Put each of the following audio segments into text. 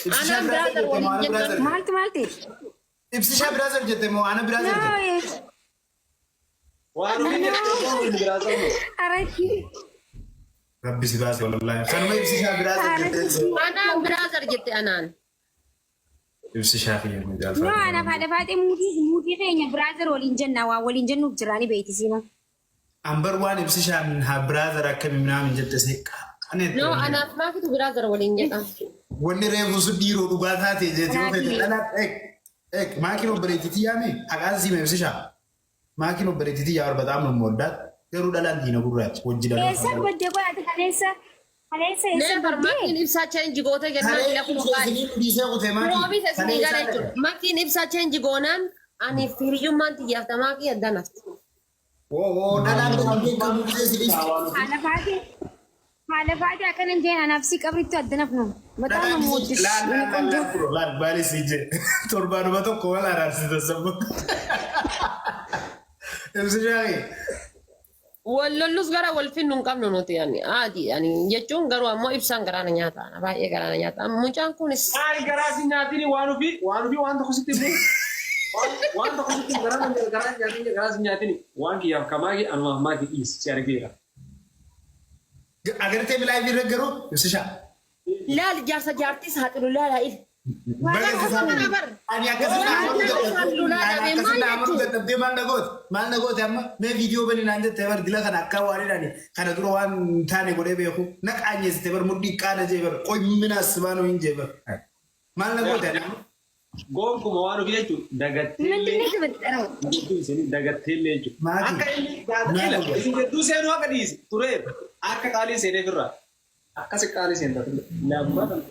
أنا برادر ولين مالتي ابسشا برازر جتمو انا برازر وانا من برازر أريتي ربي سباسي والله خلنا ابسشا برازر جتمو أنا برادر جت أنا ابسشا في المجال لا أنا بعد مودي خيني برادر ولين جنة ولين جنة بجراني بيتي سيما امبر وان ابسشا من ها برازر كم من جت سيك نو أنا ما كنت برادر ولين جت وني ريفو سديرو دغاتاتي جتي انا اك ما كيلو بريتي يامي اغازي ما ابسشا ما كيلو بريتي يا رب دام مودات يرو دلان دينا غراج وجي دلان إيسا بدي قاعد خليسا إيسا نمبر ما كين إبسا تشينج غوتا جنا لا كوكاي روبي تسني غاريتو ما كين إبسا تشينج غونان أني فيريو مان تيجي أفتما كي أدانا او دلان كم سيسي أنا بعد أكن إنجي أنا نفسي قبل تودنا فنون بتاعنا موجش لا بالي سيجي تربان ما تو كولا راسي تسبب ابسشا واللولوس غرا والفين نقام نوتي يعني عادي يعني يجون غروا ما إبسان غرانا نياتا أنا باي غرانا نياتا مجان كونس هاي غراسي ناتيني وانو في وان تخسيتي بو وان تخسيتي غراسي ناتيني وان كي كماغي أنا ما كي إيس شاركيها اگر ته ملاي بيرغرو ابسشا لا الجارسة جارتي ساتلو لا لا إيه أنا كذا مال نقول أما ما فيديو بني نانجت تبر دلا كنا كواري ناني كنا دروان ثاني بقول بيهو نك أني استبر مودي كنا جبر كوي من أسمانو إن جبر مال نقول أنا قوم كم وانو في أجو دعتيلي ما أكا إني دوسي أنا كديس ترى أكا كالي سيني فرا أكا سكالي سيني لا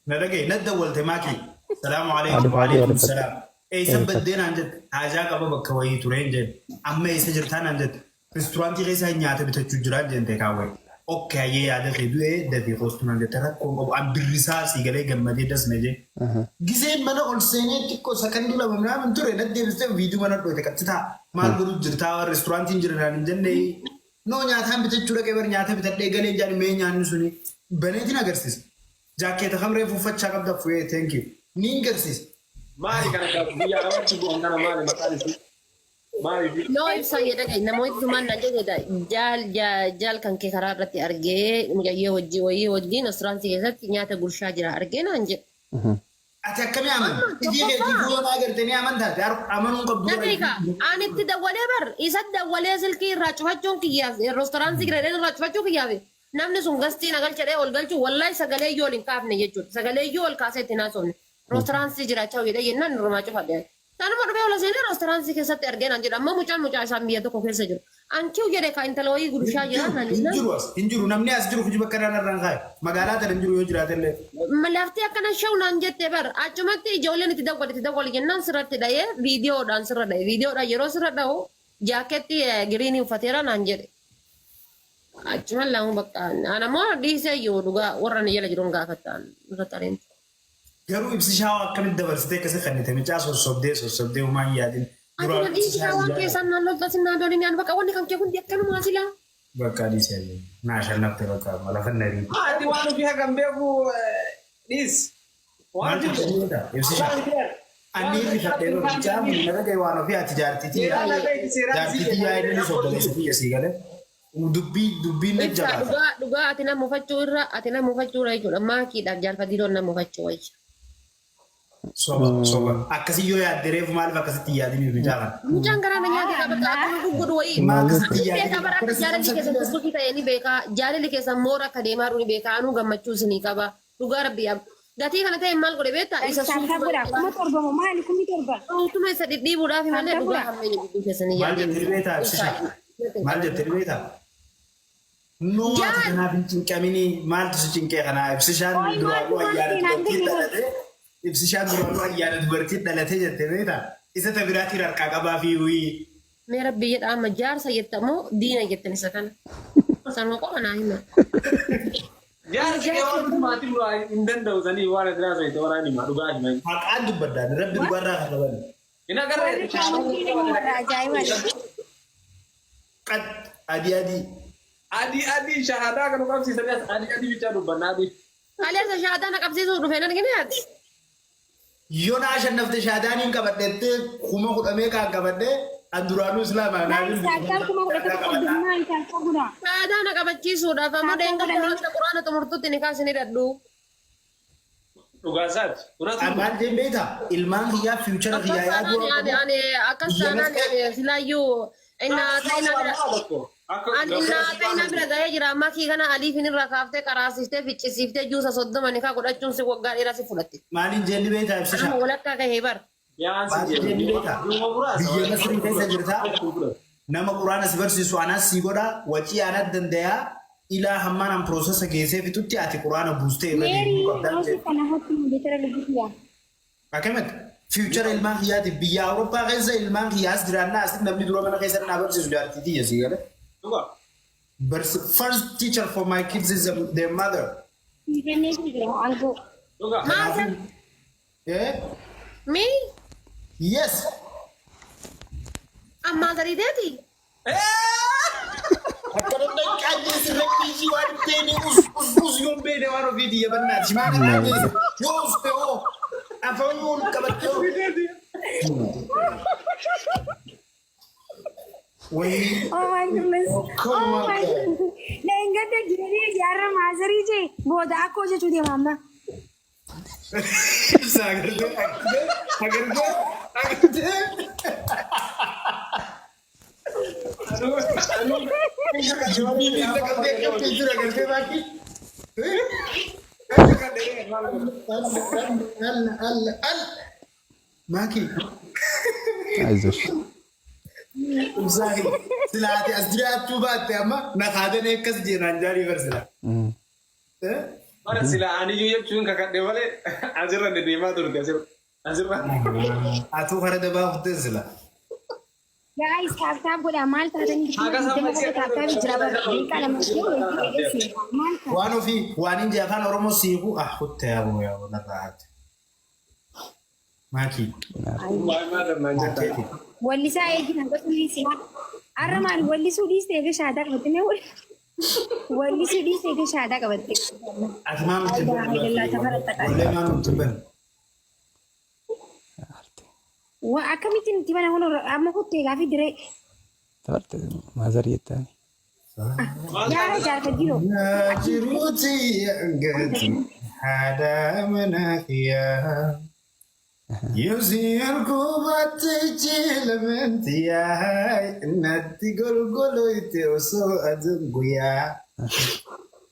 ندقي ندول تماكي السلام عليكم وعليكم السلام أي سبب عندك حاجة قبل بكوي ترين جد أما يسجرتان عندك رستورانتي غيسا نياته بتجران جد تكاوي أوكي يا هذا خدوه ده في رستوران عندك ترى كم أبو عبد الرسال سيجلي جمدي دس نجى جزء من أنسانية تكو سكندي لا من من ترى ندي بس فيديو من أروي تكتتا مال برو جرتا رستورانتي جران جد ني نو نياته بتجرا كبر نياته بتجلي جاني مين يعني سوني بنيتي ناقرسيس جاكيت خمرة فوفت شغب ده فوي thank you نينجرسيس مالي كنا كبيا روان تبغى أنا مالي مكاني مالي No ibsa yeda kay namoy tuman na jeda jal kan ke kararati arge mujaye wajji nasran siyasat nyata gursha jira arge na anje ati akkami aman idi ke dibuyo ma gartani aman da dar amanun ko dura daqiqa ani tidawale bar isad dawale silki rachwachon kiya restaurant sigre rachwachon kiya namni sun gasti nagal chede ol galchu wallahi sagale yolin kaafne jechu sagale yol kaasete nasomne restaurant jira chaw yeda yenna nurma chu fadde Tanu mau beli olah sini restoran sih kesat ergen anjir, amma mucal sambil itu kokil saja. Ankiu jadi kain teloi guru saja nanti. Injuru, namanya asjuru kujuba karena rangkai. Magala ada injuru yo jira tele. Melafti akan show nanjet tebar. Cuma ti jauhnya tidak boleh jenang serat tidak ya video dan serat deh. Video dah jero serat dah. Jaket ti green fatira nanjet. Cuma lang bakal. Anak mau di saya yo juga orang ni jalan jerung gak katan. Katarin. Garu ibsishawa kan dabar site kase khanite mi chaso sobde uma yadin Aku nanti kawan kesan nalot tasin nadori ni anba kawan ni kan kekun dia kan masila. bakali sele na shanna te baka mala khanari di wanu fiha gambeku dis wanu ibsisha ani mi fatero chamu naga ke wanu fiha tijarti ti ya ini sobde sufi yasigale dubbi ne jaba duga atina mufacura itu amma ki dar jar fadilo na mufacura soba akasi yo ya deref mal vakasi ya dini bijala mujan karena nyati ka bata aku gudu wai ya kabar aku jalan di kesan tersebut kita ini beka jalan di kesan mora kadema runi beka anu gammachu sini kaba duga rabbi ya dati kana tay mal gode beta isa su kuma torba mo mali kumi torba tu mai sadi di buda fi male duga hamme ni bidu kesan ya mal de terbeta no kana bincin kamini mal tu cinke kana ibsishan dua ya ibsishaan duraan ayyaana dubartii dhalatee jette beekta isa tabiraatii harkaa qabaa fi wii. Mee rabbi jedhaa amma jaarsa jettamoo diina jettan isa kana. Sanuma qofa naa hima. Jaarsa kee waan maatiin duraa hin danda'u sanii waan asiraa sayite waraan hima dhugaa hima. Haqaan dubbadhaan rabbi dhugaarraa kan qaban. Hin agarree. Ajaa'iba. Qad adii. Adii shahaadaa kan qabsiisan adii bichaa dubbanna adii. Aleessa shaataan qabsiisuu dhufee nan ginaati. Yoo na ashannafte shaadaaniin qabadheettee kuma kudhamee kan qabadhee anduraanuu islaamaa Guys, saakkaan kuma kudha tokko addunyaa isaa gura. Shaataan qabachiisuudhaaf ammoo deenga quraana xumurtuutti ni kaasanii dhadhu. Dhugaasaati. Maal jeen beektaa? Ilmaan kiyyaa fiichara kiyyaa yaaduu Ani akkas taanaan silaayyuu innaa ta'ina bira ga'ee jira amma kii kana aliifin irraa kaaftee qaraasiftee ficcisiiftee juusa 30 kaa godhachuun si waggaa dheeraa si fudhatte. maaliin jeenni beektaa ibsisha? Amma walakkaa gahee bar. Maaliin jeenni beektaa? Biyya Masrii keessa jirtaa? Nama quraana si barsiisu anas si godha wacii aanat dandayaa ilaa hammaan piroosesa geessee fitutti ati quraana buustee irra Meerii deemuu qabdaa hojii jechuudha. kana hotti mudatara lubbisiyaa. Akkamitti fiichara ilmaan kiyyaati biyya Awurooppaa keessa ilmaan kiyyaas jiraannaa asitti namni dura mana keessa naa barsiisu jaartii tiyya si gale. First teacher for my kids is their mother. Jennee jira aangoo. Maal? Eh? Mi? Yes. Ammaa gariideeti? Akkana qaqqaajee sirratti ishii waan ta'eef us yoon beene waan ofii tiyya bannaati. Maal qaqqaajee yoo us ta'oo afaan yoon qabattee wayii. Oh my goodness. Oh my goodness. Leengadda jiranii jaarra maasarii jee booda akkoo jechuu deema amma. Maki. አይዞሽ Usahi. Silati asjira tubate amma nakadane kas jiran jari bersila. Mana sila ani juga cuma kakak dia balik ajaran dia mah turun ajaran. Atu khara daba hudde sila. Guys, taap godha maal taatanii taaptaa jira barbaadee qalama ishee maal ta'a? Waan ofii waan inni afaan Oromoo siiqu hutte yaaboo yaaboo narraati. Maki. Wallisaa eegina gosoonni si'a. Har'a maal wallisuu dhiistee eega shaadaa qabatte mee wallisuu dhiistee eega shaadaa qabatte. Ati maa nuti wallee maa nuti ban. Akkamittiin itti mana hono amma kuttee gaafi diree. ተበርተ ማዘር የታኒ Yaara jaarfajjiroo. Jiruuti angati haadha manaa kiyyaa. Yuusiyaan kubatte jilamentiyaa natti golgoloyte osoo aduun guyyaa.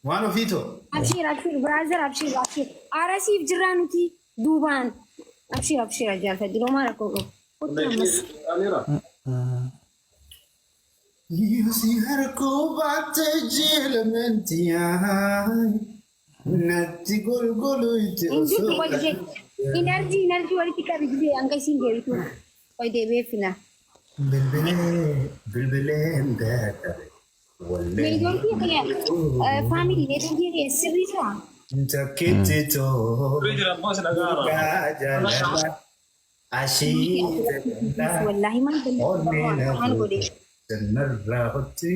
Waan ofiitoo? Abshir, brother, abshir. Arasiif jirraa nuti duubaan. Abshir, jaarfajjiroo maal akka oolu. Yuusiyaan kubatte jilamentiyaa natti golgoloyte Injirtu osoo qoy ishee. Enerjii walitti qabi jibee hanga isiin deebitu. Qoy deebi'ee fila. Bilbileen daakare. Neetwoorkii akkana faamilii neetwoorkii sirrii tura. Takkitti too. Jaalala. Ashii. Wallaahi maal dallee maal godhee. Jannarraa hotti.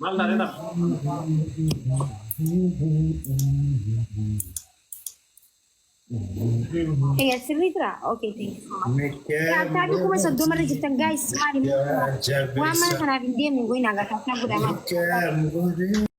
Mal dari nak? Sirrii tura? Okay, thanks. Taataabii kuma soddomarra jirtan guys maali? Waan mana kanaaf hin deemne goyna agarsiisaa godhama.